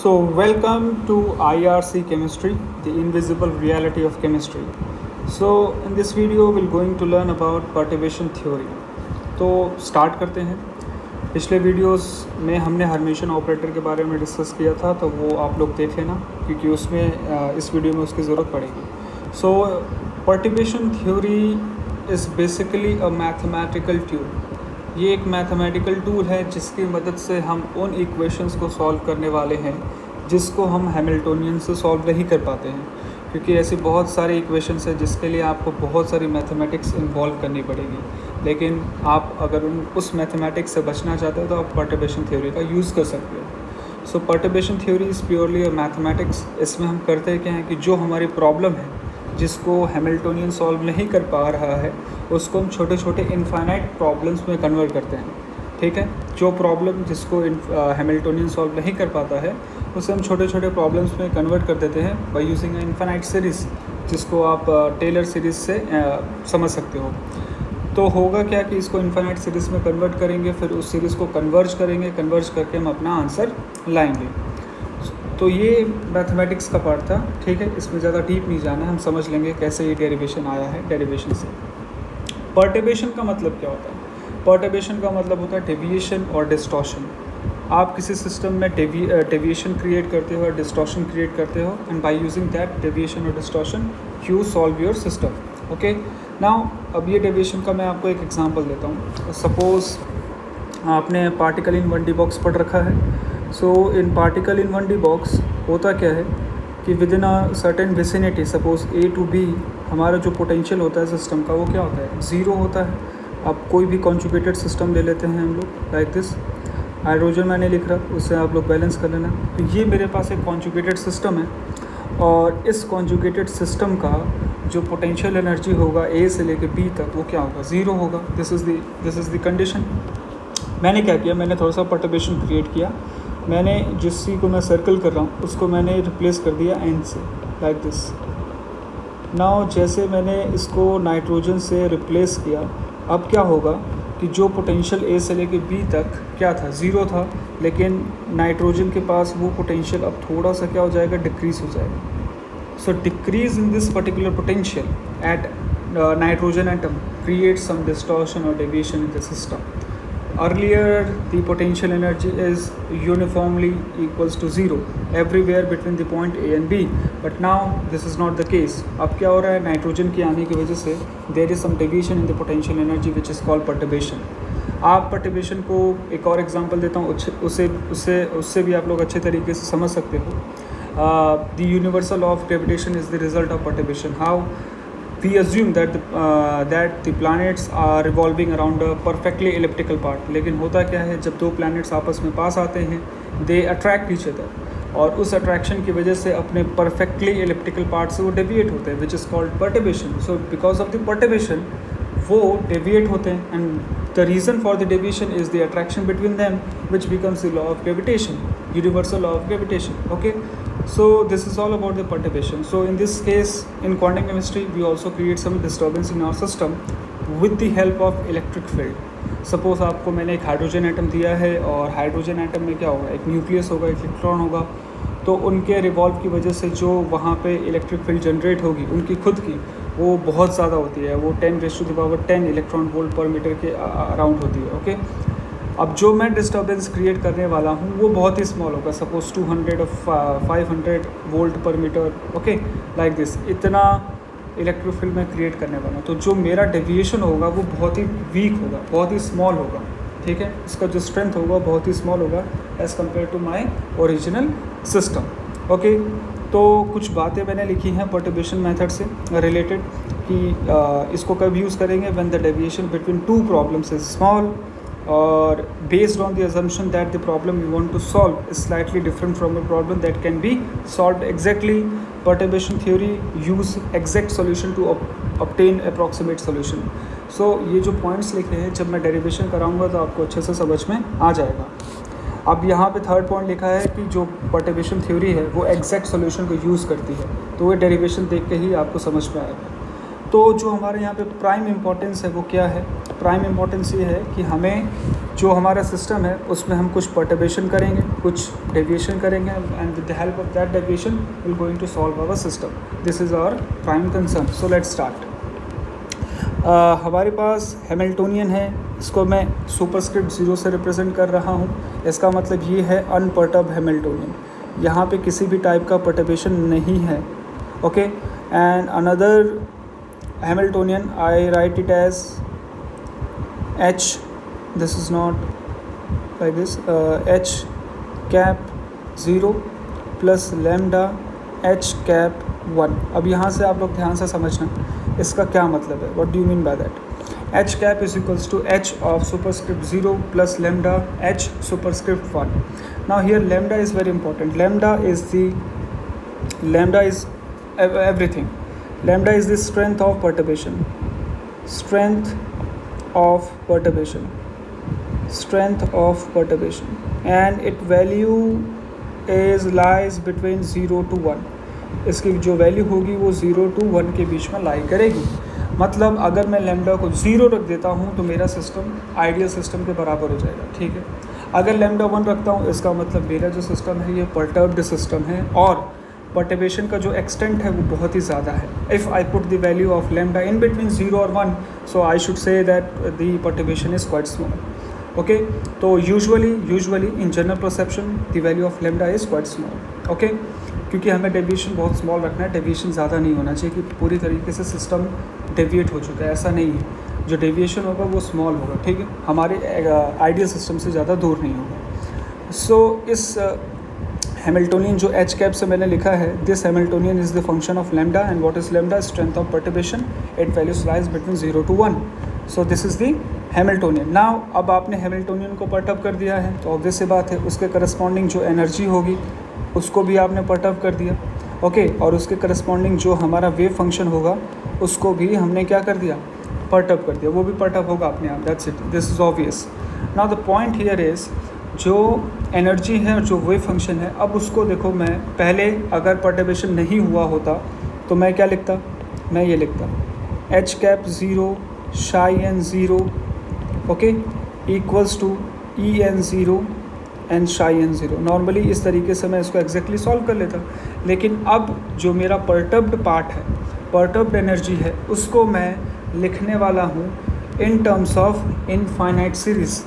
So, welcome to IRC Chemistry, the invisible reality of chemistry. So, in this video, we're going to learn about perturbation theory. तो start करते हैं. पिछले videos में हमने Hermitian operator के बारे में डिस्कस किया था, तो वो आप लोग देख लेना क्योंकि उसमें इस वीडियो में उसकी ज़रूरत पड़ेगी. सो perturbation theory is basically a mathematical tool. ये एक मैथमेटिकल टूल है जिसकी मदद से हम उन इक्वेशंस को सॉल्व करने वाले हैं जिसको हम हैमिल्टोनियन से सॉल्व नहीं कर पाते हैं, क्योंकि ऐसी बहुत सारी इक्वेशंस है जिसके लिए आपको बहुत सारी मैथमेटिक्स इन्वॉल्व करनी पड़ेगी. लेकिन आप अगर उस मैथमेटिक्स से बचना चाहते हो तो आप पर्टर्बेशन थ्योरी का यूज़ कर सकते हो. So perturbation theory is purely a mathematics. इसमें हम करते क्या हैं कि जो हमारी प्रॉब्लम है जिसको हैमिल्टोनियन सॉल्व नहीं कर पा रहा है उसको हम छोटे छोटे इनफाइनाइट प्रॉब्लम्स में कन्वर्ट करते हैं. ठीक है, जो प्रॉब्लम जिसको हैमिल्टोनियन सॉल्व नहीं कर पाता है उसे हम छोटे छोटे प्रॉब्लम्स में कन्वर्ट कर देते हैं by using a infinite series, जिसको आप टेलर सीरीज़ से समझ सकते हो. तो होगा क्या कि इसको इनफाइनाइट सीरीज़ में कन्वर्ट करेंगे, फिर उस सीरीज़ को कन्वर्ज करेंगे, कन्वर्ज करके हम अपना आंसर लाएंगे. तो ये मैथमेटिक्स का पार्ट था. ठीक है, इसमें ज़्यादा डीप नहीं जाना है, हम समझ लेंगे कैसे ये डेरिवेशन आया है. डेरिवेशन से पर्टर्बेशन का मतलब क्या होता है? पर्टर्बेशन का मतलब होता है डेविएशन और डिस्टॉर्शन. आप किसी सिस्टम में डेविएशन क्रिएट करते हो और डिस्टॉर्शन क्रिएट करते हो, and by using that deviation और distortion you solve your system. Okay, now अब ये डेविएशन का मैं आपको एक एग्जांपल देता हूँ. सपोज़ आपने पार्टिकल इन 1D बॉक्स पढ़ रखा है. सो इन पार्टिकल इन 1D बॉक्स होता क्या है कि with in a certain vicinity, suppose A to B, हमारा जो पोटेंशियल होता है सिस्टम का वो क्या होता है? ज़ीरो होता है. अब कोई भी कॉन्जुगेटेड सिस्टम ले लेते हैं हम लोग, लाइक दिस. हाइड्रोजन मैंने लिख रहा, उससे आप लोग बैलेंस कर लेना. तो ये मेरे पास एक कॉन्जुगेटेड सिस्टम है, और इस कॉन्जुगेटेड सिस्टम का जो पोटेंशियल एनर्जी होगा A से लेकर B तक वो क्या होगा? ज़ीरो होगा. This is the condition. मैंने क्या किया, मैंने थोड़ा सा पर्टर्बेशन क्रिएट किया. मैंने जिस सी को मैं सर्कल कर रहा हूँ उसको मैंने रिप्लेस कर दिया N से, लाइक दिस. नाउ जैसे मैंने इसको नाइट्रोजन से रिप्लेस किया, अब क्या होगा कि जो पोटेंशियल A से लेके B तक क्या था? ज़ीरो था. लेकिन नाइट्रोजन के पास वो पोटेंशियल अब थोड़ा सा क्या हो जाएगा? डिक्रीज़ हो जाएगा. So decrease in this particular potential at nitrogen atom creates some distortion और deviation in the system. Earlier, the potential energy is uniformly equals to zero everywhere between the point A and B, but now this is not the case. अब क्या हो रहा है? Nitrogen के आने की वजह से there is some deviation in the potential energy which is called perturbation. आप perturbation को एक और एग्जांपल देता हूँ, उससे भी आप लोग अच्छे तरीके से समझ सकते हो. The universal law of gravitation is the result of perturbation. How? We assume that the planets are revolving around a perfectly elliptical part. लेकिन होता क्या है, जब दो planets आपस में पास आते हैं they attract each other, और उस attraction की वजह से अपने perfectly elliptical part से वो deviate होते हैं, which is called perturbation. So because of the perturbation वो deviate होते हैं, and the reason for the deviation is the attraction between them, which becomes the law of gravitation, universal law of gravitation. Okay, so this is all about the perturbation. So in this case, in quantum chemistry, we also create some disturbance in our system with the help of electric field. Suppose आपको मैंने एक hydrogen atom दिया है, और hydrogen atom में क्या होगा? एक न्यूक्लियस होगा, एक इलेक्ट्रॉन होगा. तो उनके रिवॉल्व की वजह से जो वहाँ पे इलेक्ट्रिक फील्ड जनरेट होगी उनकी खुद की, वो बहुत ज़्यादा होती है. वो 10⁻10 इलेक्ट्रॉन वोल्ट पर मीटर के अराउंड होती है. ओके, अब जो मैं डिस्टर्बेंस क्रिएट करने वाला हूँ वो बहुत ही स्मॉल होगा. सपोज 200 और 500 वोल्ट पर मीटर. Okay, like this. इतना इलेक्ट्रिक फील्ड मैं क्रिएट करने वाला हूँ. तो जो मेरा डेविएशन होगा वो बहुत ही वीक होगा, बहुत ही स्मॉल होगा. ठीक है, इसका जो स्ट्रेंथ होगा बहुत ही स्मॉल होगा as compare to my original system. Okay, तो कुछ बातें मैंने लिखी हैं पर्टर्बेशन मेथड से रिलेटेड कि इसको कब यूज़ करेंगे? When the deviation between two problems is small, or based on the assumption that the problem you want to solve is slightly different from a problem that can be solved exactly. Perturbation theory use exact solution to obtain approximate solution. So ये जो points लिखे हैं, जब मैं derivation कराऊंगा तो आपको अच्छे से समझ में आ जाएगा. अब यहाँ पे थर्ड पॉइंट लिखा है कि जो perturbation theory है वो exact solution को यूज़ करती है, तो वो derivation देख के ही आपको समझ में आएगा. तो जो हमारे यहाँ पे प्राइम इम्पोर्टेंस है वो क्या है? प्राइम इम्पोर्टेंस ये है कि हमें जो हमारा सिस्टम है उसमें हम कुछ पर्टर्बेशन करेंगे, कुछ डेविएशन करेंगे, and with the help of that deviation will going to solve our system. This is our prime concern. So let's start. हमारे पास हैमिल्टोनियन है, इसको मैं सुपरस्क्रिप्ट 0 से रिप्रेजेंट कर रहा हूँ। इसका मतलब ये है अनपर्टर्ब हैमिल्टोनियन, यहाँ पे किसी भी टाइप का पर्टर्बेशन नहीं है। Okay, and another Hamiltonian I write it as H, this is not like this, H cap 0 plus lambda H cap 1। अब यहाँ से आप लोग ध्यान से समझना इसका क्या मतलब है, what do you mean by that? H cap is equals to H of superscript 0 plus lambda H superscript 1. Now here lambda is very important. Lambda is everything. Lambda is the strength of perturbation. Strength of perturbation, and its value lies between 0 to 1. इसकी जो value होगी वो 0 to 1 के बीच में लाई करेगी। मतलब अगर मैं लैम्डा को 0 रख देता हूँ तो मेरा सिस्टम आइडियल सिस्टम के बराबर हो जाएगा, ठीक है। अगर लैम्डा 1 रखता हूँ इसका मतलब मेरा जो सिस्टम है ये पर्टर्ब्ड सिस्टम है, और पर्टर्बेशन का जो एक्सटेंट है वो बहुत ही ज़्यादा है। If I put the value of lambda in between 0 और 1, so I should say that the perturbation is quite small. Okay, तो usually in general perception the value of lambda is quite small. Okay, क्योंकि हमें deviation बहुत small रखना है, deviation ज़्यादा नहीं होना चाहिए कि पूरी तरीके से सिस्टम डेविएट हो चुका है, ऐसा नहीं है। जो डेविएशन होगा वो स्मॉल होगा, ठीक है, हमारे आइडियल सिस्टम से ज़्यादा दूर नहीं होगा। सो इस हैमिल्टोनियन जो H कैप से मैंने लिखा है, this Hamiltonian is the function of lambda, and what is lambda? Strength of perturbation, it values lies between 0 to 1। So this is the Hamiltonian. Now अब आपने हैमिल्टोनियन को पर्टर्ब कर दिया है तो ऑब्वियस सी बात है उसके करस्पॉन्डिंग जो एनर्जी होगी उसको भी आपने पर्टर्ब कर दिया। ओके, और उसके करस्पॉन्डिंग जो हमारा वेव फंक्शन होगा उसको भी हमने क्या कर दिया? पर्टर्ब कर दिया, वो भी पर्टर्ब होगा अपने आप। That's it, this is obvious. Now the point here is जो एनर्जी है और जो वेव फंक्शन है, अब उसको देखो, मैं पहले अगर पर्टर्बेशन नहीं हुआ होता तो मैं क्या लिखता? मैं ये लिखता H cap 0 psi n 0, okay, equals to E n 0 and psi n 0। Normally इस तरीके से मैं इसको एग्जैक्टली सॉल्व कर लेता, लेकिन अब जो मेरा पर्टर्ब्ड पार्ट है, पर्टर्ब्ड एनर्जी है, उसको मैं लिखने वाला हूँ in terms of infinite series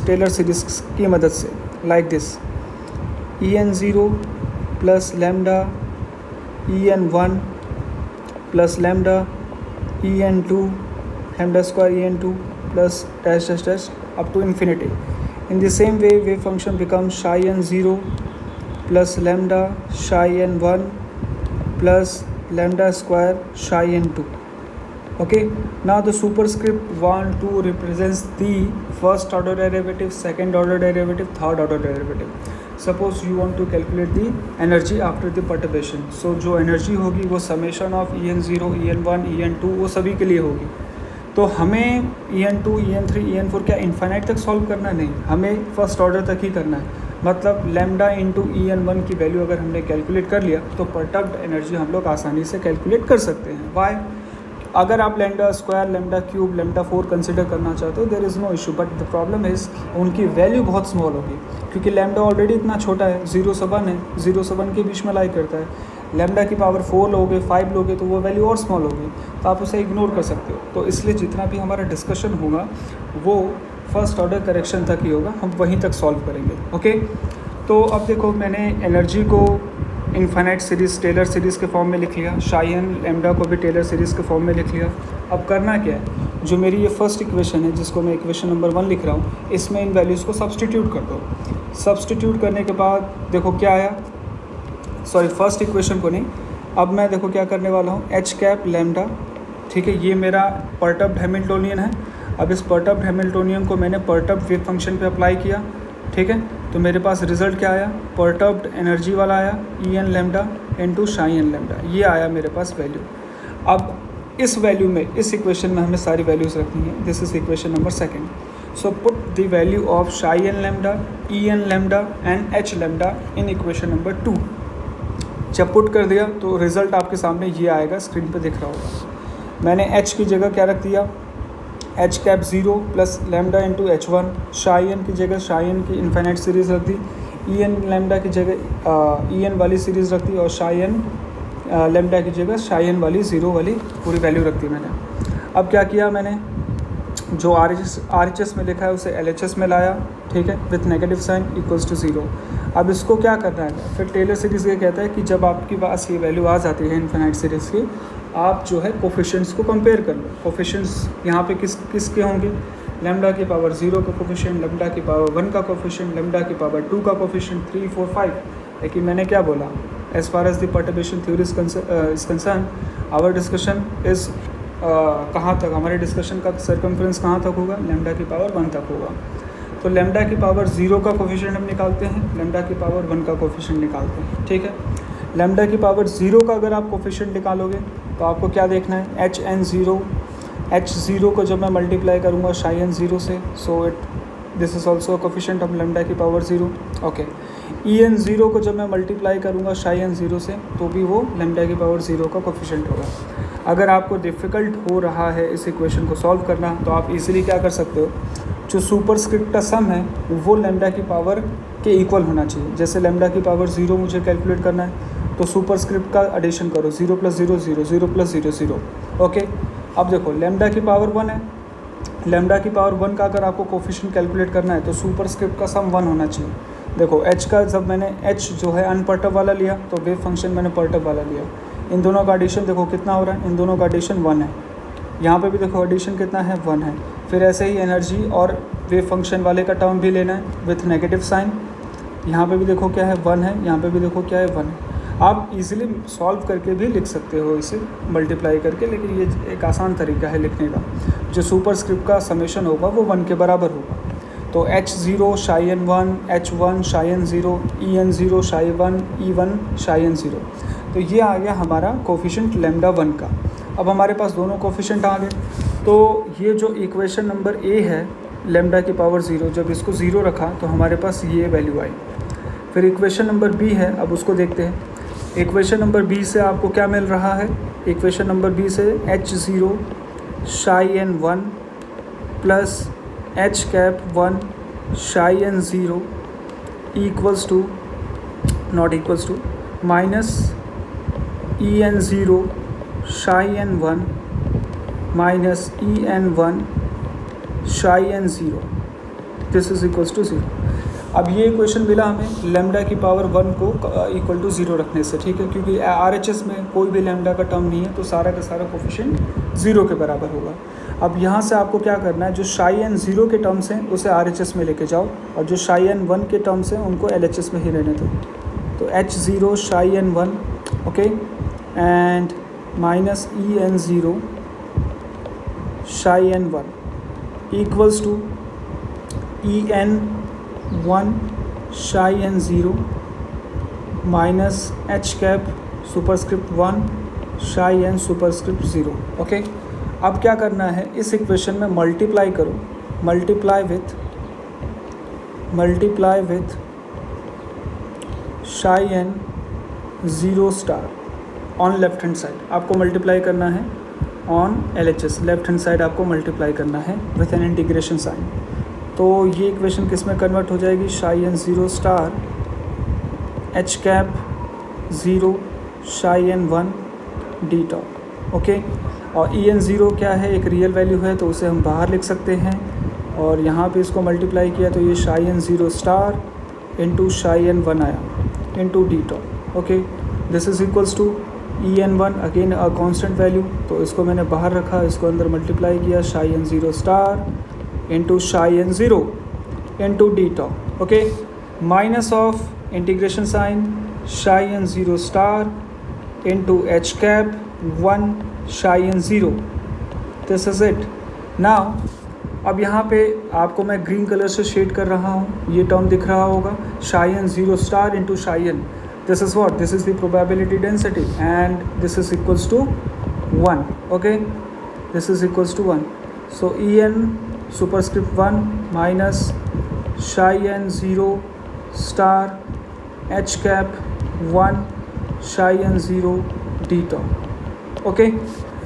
Taylor series की मदद से, like this E n 0 plus lambda E n 1 plus lambda E n 2 lambda square E n 2 plus dash dash dash up to infinity. In the same way wave function becomes psi n 0 plus lambda psi n 1 plus lambda square psi n 2। Okay, now the superscript 1, 2 represents the first order derivative, second order derivative, third order derivative. Suppose you want to calculate the energy after the perturbation. So जो energy होगी वो summation of E n 0, E n 1, E n 2 वो सभी के लिए होगी। तो हमें E n 2, E n 3, E n 4 क्या इन्फाइनाइट तक सॉल्व करना? नहीं, हमें फर्स्ट ऑर्डर तक ही करना है। मतलब लैम्डा इंटू E n 1 की वैल्यू अगर हमने कैलकुलेट कर लिया तो पर्टर्ब्ड एनर्जी हम लोग आसानी से कैलकुलेट कर सकते हैं। वाई? अगर आप lambda square, lambda cube, lambda 4 consider करना चाहते हो, there is no issue, but the problem is उनकी वैल्यू बहुत स्मॉल होगी, क्योंकि लैम्डा ऑलरेडी इतना छोटा है, 0 से 1 है, 0 से 1 के बीच में लाई करता है। लैम्डा की पावर 4 लोगे, 5 लोगे तो वो वैल्यू और स्मॉल होगी, तो आप उसे इग्नोर कर सकते हो। तो इसलिए जितना भी हमारा डिस्कशन होगा वो फर्स्ट ऑर्डर करेक्शन तक ही होगा, हम वहीं तक सॉल्व करेंगे। ओके, तो अब देखो मैंने एनर्जी को इनफाइनाइट सीरीज़ टेलर सीरीज़ के फॉर्म में लिख लिया, psi n लैम्डा को भी टेलर सीरीज़ के फॉर्म में लिख लिया। अब करना क्या है, जो मेरी ये फर्स्ट इक्वेशन है जिसको मैं इक्वेशन नंबर 1 लिख रहा हूँ, इसमें इन वैल्यूज़ को सब्सटीट्यूट कर दो। सब्सटीट्यूट करने के बाद देखो क्या आया, सॉरी फर्स्ट इक्वेशन को नहीं, अब मैं देखो क्या करने वाला हूँ, H कैप लैम्डा, ठीक है, ये मेरा पर्टर्ब्ड हैमिल्टोनियन है। अब इस पर्टर्ब्ड हैमिल्टोनियन को मैंने पर्टर्ब्ड वेव फंक्शन पे अप्लाई किया, ठीक है, तो मेरे पास रिजल्ट क्या आया, पर्टर्ब्ड एनर्जी वाला आया E n lambda into psi n lambda, ये आया मेरे पास वैल्यू। अब इस वैल्यू में, इस इक्वेशन में हमें सारी वैल्यूज़ रखनी है। This is equation number 2। So put the value of psi n lambda, E n lambda and H lambda in equation number 2। जब पुट कर दिया तो रिज़ल्ट आपके सामने ये आएगा, स्क्रीन पर दिख रहा होगा। मैंने H की जगह क्या रख दिया, H cap 0 plus lambda into H1, psi N की जगह शाई एन की इन्फाइनाइट सीरीज़ रख दी, ई एन लैम्डा की जगह ई एन वाली सीरीज़ रख दी, और शाई एन लैम्डा की जगह शाई एन वाली 0 वाली पूरी वैल्यू रख दी मैंने। अब क्या किया मैंने, जो आर एच एस में लिखा है उसे एल एच एस में लाया, ठीक है, with negative sign equals to 0। अब इसको क्या करना है, फिर टेलर सीरीज़ ये कहता है कि जब आपके पास ये वैल्यू आ जाती है इन्फिनाइट सीरीज़ की, आप जो है कोफिशिएंट्स को कंपेयर कर लो। कोफिशिएंट्स यहाँ पे किसके होंगे, लैम्डा की पावर 0 का कोफिशिएंट, लैम्डा की पावर 1 का कोफिशिएंट, लैम्डा की पावर 2 का कोफिशिएंट, 3, 4, 5। लेकिन मैंने क्या बोला, as far as the perturbation theory is concern, our discussion is कहाँ तक, हमारे डिस्कशन का सर्कमफ्रेंस कहाँ तक होगा, लैम्डा की पावर 1 तक होगा। तो लैम्डा की पावर 0 का कोफिशिएंट हम निकालते हैं, लैम्डा की पावर 1 का कोफिशिएंट निकालते हैं, ठीक है। लैम्डा की पावर 0 का अगर आप कोफिशिएंट निकालोगे तो आपको क्या देखना है, H0 को जब मैं मल्टीप्लाई करूँगा शाई एन 0 से, सो this is also coefficient of lambda की पावर 0, ओके। ई एन 0 को जब मैं मल्टीप्लाई करूँगा शाई एन 0 से, तो भी वो लैम्डा की पावर 0 का कोफिशिएंट होगा। अगर आपको डिफ़िकल्ट हो रहा है इस इक्वेशन को सॉल्व करना, तो आप इजीली क्या कर सकते हो, जो सुपरस्क्रिप्ट का सम है वो लैम्डा की पावर के इक्वल होना चाहिए। जैसे लैम्डा की पावर 0 मुझे कैलकुलेट करना है, तो सुपरस्क्रिप्ट का एडिशन करो, 0 + 0 0, 0 + 0 0, ओके। अब देखो लैम्डा की पावर 1 है, लैम्डा की पावर 1 का अगर आपको कोफिशिएंट कैलकुलेट करना है तो सुपरस्क्रिप्ट का सम 1 होना चाहिए। देखो h का, जब मैंने h जो है अनपर्टर्ब वाला लिया तो वेव फंक्शन मैंने पर्टर्ब वाला लिया, इन दोनों का एडिशन देखो कितना हो रहा है, इन दोनों का एडिशन 1 है। यहाँ पे भी देखो एडिशन कितना है, 1 है। फिर ऐसे ही एनर्जी और वेव फंक्शन वाले का टर्म भी लेना है विथ नेगेटिव साइन, यहाँ पे भी देखो क्या है, 1 है, यहाँ पे भी देखो क्या है, 1 है। आप इजीली सॉल्व करके भी लिख सकते हो इसे मल्टीप्लाई करके, लेकिन ये एक आसान तरीका है लिखने का। जो सुपरस्क्रिप्ट का समेशन होगा वो 1 के बराबर होगा। तो H0 psi n 1, H1 psi n 0, EN 0 शाई 1, E1 शाई एन 0। तो ये आ गया हमारा कोफिशिएंट लैम्डा 1 का। अब हमारे पास दोनों कोफिशिएंट आ गए, तो ये जो इक्वेशन नंबर A है लैम्डा की पावर 0, जब इसको 0 रखा तो हमारे पास ये वैल्यू आई। फिर इक्वेशन नंबर B है, अब उसको देखते हैं। इक्वेशन नंबर B से आपको क्या मिल रहा है, इक्वेशन नंबर B से H0 psi n 1 plus H cap 1 psi n 0 equals to not equals to minus EN 0 psi n 1 minus EN 1 psi n 0, this is equals to 0। अब ये equation मिला हमें लैम्डा की पावर 1 को equal to 0 रखने से, ठीक है, क्योंकि RHS में कोई भी लैम्डा का टर्म नहीं है, तो सारा का सारा कोफिशिएंट 0 के बराबर होगा। अब यहाँ से आपको क्या करना है, जो शाई एन 0 के टर्म्स हैं उसे RHS में लेके जाओ, और जो शाई एन 1 के टर्म्स हैं उनको LHS में ही रहने दो। तो H0 psi n 1, okay, and minus EN 0 psi n 1 equals to EN 1 psi n 0 minus H cap superscript 1 psi N superscript 0, okay. अब क्या करना है, इस इक्वेशन में मल्टीप्लाई करो, multiply with psi n 0 star on left hand side. आपको multiply करना है on LHS, left hand side आपको मल्टीप्लाई करना है विथ एन इंटीग्रेशन साइन। तो ये इक्वेशन किस में कन्वर्ट हो जाएगी, शाई n 0 star H cap 0 psi n 1 D top, okay. और EN 0 क्या है, एक रियल वैल्यू है, तो उसे हम बाहर लिख सकते हैं, और यहाँ पे इसको मल्टीप्लाई किया तो ये psi n 0 star into psi n 1 आया into d top, okay. This is equals to EN 1 again a constant value, तो इसको मैंने बाहर रखा, इसको अंदर मल्टीप्लाई किया, psi n 0 star into psi n 0 into d top, okay, minus of integration sign psi n 0 star into H cap 1 psi n 0, this is it. Now अब यहाँ पे आपको मैं ग्रीन कलर से शेड कर रहा हूँ, ये टर्म दिख रहा होगा, शाई n 0 star into psi N, this is what, this is the probability density, and this is equals to 1, okay, this is equals to 1. So EN superscript 1 minus psi n 0 star H cap 1 psi n 0 d tau, okay.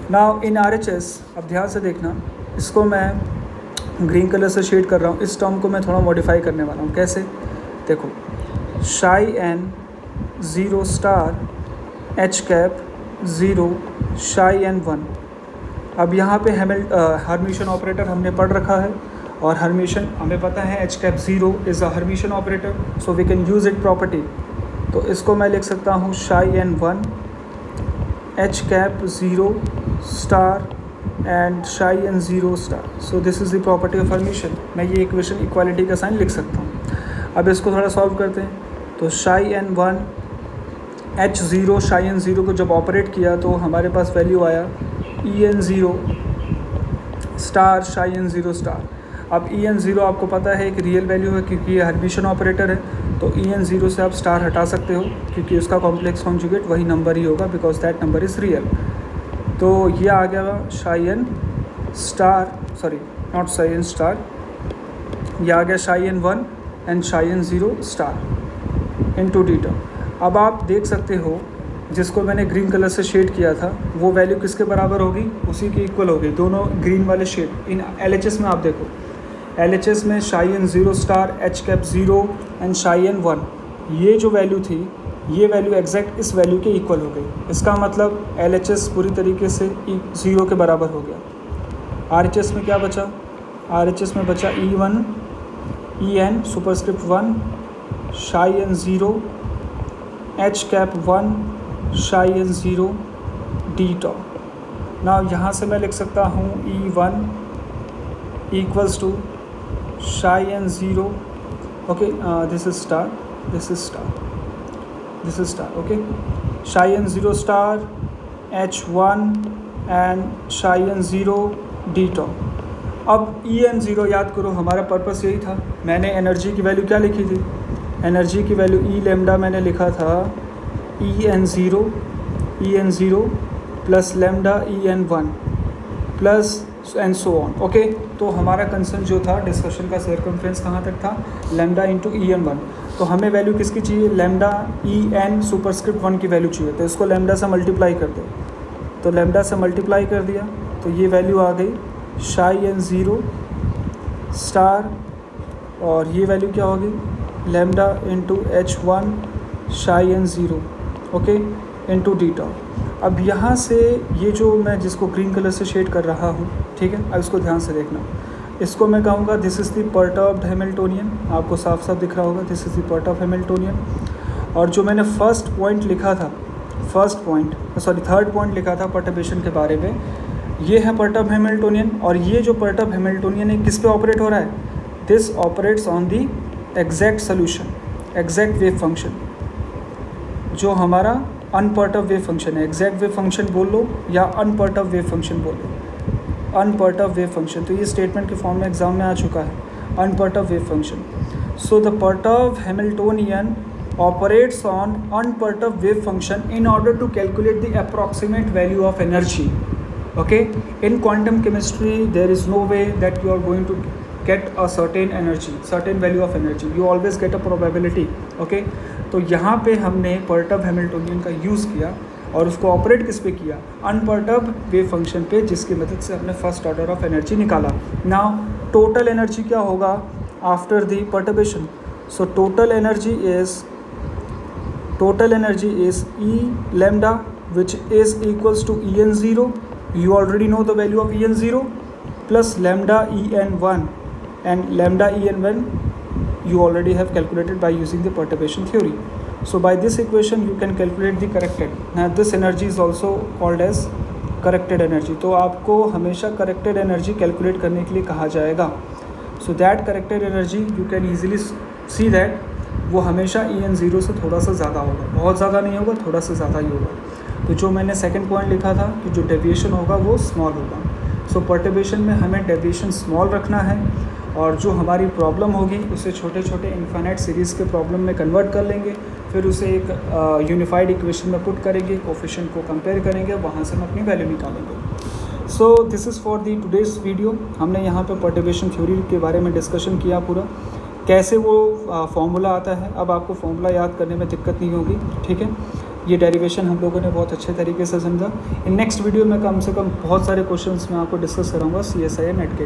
Now in RHS, अब ध्यान से देखना, इसको मैं green colour से shade कर रहा हूँ। इस टर्म को मैं थोड़ा मॉडिफाई करने वाला हूँ। कैसे? देखो, शाई n 0 star H cap 0 psi n 1। अब यहाँ पे हर्मिशन ऑपरेटर हमने पढ़ रखा है, और हर्मिशन हमें पता है H cap 0 is a Hermitian operator, so we can use it property. तो इसको मैं लिख सकता हूँ psi n 1 H cap 0 star and psi n 0 star. So this is the property of Hermitian. मैं ये इक्वेशन इक्वालिटी का साइन लिख सकता हूँ। अब इसको थोड़ा सॉल्व करते हैं। तो शाई एन 1 एच 0 शाई एन 0 को जब ऑपरेट किया तो हमारे पास वैल्यू आया ई एन 0 स्टार शाई एन 0 स्टार। अब ई एन 0 आपको पता है एक रियल वैल्यू है क्योंकि ये हर्मिशन ऑपरेटर है, तो ई एन 0 से आप स्टार हटा सकते हो क्योंकि उसका कॉम्प्लेक्स कॉन्जुगेट वही नंबर ही होगा, because that number is real. तो ये आ गया psi n star, sorry not psi n star, ये आ गया psi n 1 and psi n 0 star into the term. अब आप देख सकते हो जिसको मैंने ग्रीन कलर से शेड किया था वो वैल्यू किसके बराबर होगी? उसी के इक्वल होगी। दोनों ग्रीन वाले शेड इन LHS में आप देखो, LHS में psi n 0 star H cap 0 and psi n 1, ये जो वैल्यू थी ये वैल्यू एग्जैक्ट इस वैल्यू के इक्वल हो गई। इसका मतलब LHS पूरी तरीके से 0 के बराबर हो गया। RHS में क्या बचा? RHS में बचा E1 EN superscript 1 psi n 0 H cap 1 psi n 0 d top. ना यहाँ से मैं लिख सकता हूँ E1 equals to psi n 0, okay, this is star, this is star, this is star, okay, psi n 0 star H1 and psi n 0 d top. अब E n 0 याद करो, हमारा पर्पस यही था। मैंने एनर्जी की वैल्यू क्या लिखी थी? एनर्जी की वैल्यू ई लेमडा मैंने लिखा था E n 0 plus lambda E n 1 plus and so on, okay. तो हमारा कंसर्न जो था, डिस्कशन का सर्कमफ्रेंस कहाँ तक था? Lambda into E n 1। तो हमें वैल्यू किसकी चाहिए? लेमडा ई एन सुपरस्क्रिप्ट 1 की वैल्यू चाहिए, तो इसको लेमडा से मल्टीप्लाई कर दो। तो लेमडा से मल्टीप्लाई कर दिया तो ये वैल्यू आ गई शाई एन 0 स्टार, और ये वैल्यू क्या होगी? Lambda into H1 psi n 0, okay, into d top. अब यहाँ से ये जो मैं जिसको ग्रीन कलर से शेड कर रहा हूँ, ठीक है, अब इसको ध्यान से देखना। इसको मैं कहूँगा this is the perturbed Hamiltonian. आपको साफ साफ दिख रहा होगा, this is the perturbed Hamiltonian. और जो मैंने फर्स्ट पॉइंट लिखा था, थर्ड पॉइंट लिखा था परटर्बेशन के बारे में, ये है परटर्ब्ड हैमिल्टोनियन। और ये जो परटर्ब्ड हैमिल्टोनियन है किस पे ऑपरेट हो रहा है? This operates on the exact solution, exact wave function, जो हमारा अनपर्टर्ब्ड वेव फंक्शन है। एग्जैक्ट वेव फंक्शन बोल लो या अनपर्टर्ब्ड वेव फंक्शन बोल लो, अनपर्टर्ब्ड वेव फंक्शन। तो ये स्टेटमेंट के फॉर्म में एग्जाम में आ चुका है, unperturbed wave function. So the perturbed Hamiltonian operates on unperturbed wave function in order to calculate the approximate value of energy. Okay, in quantum chemistry there is no way that you are going to get a certain energy, certain value of energy. You always get a probability. Okay, तो यहाँ पे हमने perturbed Hamiltonian का use किया और उसको operate किस पे किया? अनपर्टर्ब्ड वेव फंक्शन पे, जिसकी मदद से हमने फर्स्ट ऑर्डर ऑफ एनर्जी निकाला। नाउ टोटल एनर्जी क्या होगा after the perturbation? So total energy is E lambda, which is equals to En0. You already know the value of En0 plus lambda En1, and lambda En1 you already have calculated by using the perturbation theory. So by this equation you can calculate the corrected. Now this energy is also called as corrected energy. तो आपको हमेशा corrected energy calculate करने के लिए कहा जाएगा. So that corrected energy you can easily see that वो हमेशा En0 से थोड़ा सा ज़्यादा होगा, बहुत ज़्यादा नहीं होगा, थोड़ा सा ज़्यादा ही होगा। तो जो मैंने सेकंड पॉइंट लिखा था कि जो डेविएशन होगा वो स्मॉल होगा। सो परटर्बेशन में हमें डेविएशन स्मॉल रखना है और जो हमारी प्रॉब्लम होगी उसे छोटे छोटे इनफाइनाइट सीरीज़ के प्रॉब्लम में कन्वर्ट कर लेंगे, फिर उसे एक यूनिफाइड इक्वेशन में पुट करेंगे, कोफिशिएंट को कंपेयर करेंगे, वहाँ से हम अपनी वैल्यू निकालेंगे। सो this is for the today's video. हमने यहाँ पर परटर्बेशन थ्योरी के बारे में डिस्कशन किया पूरा, कैसे वो फॉर्मूला आता है। अब आपको फॉर्मूला याद करने में दिक्कत नहीं होगी, ठीक है। ये डेरिवेशन हम लोगों ने बहुत अच्छे तरीके से समझा। इन नेक्स्ट वीडियो में कम से कम बहुत सारे क्वेश्चंस मैं आपको डिस्कस कराऊंगा CSI नेट के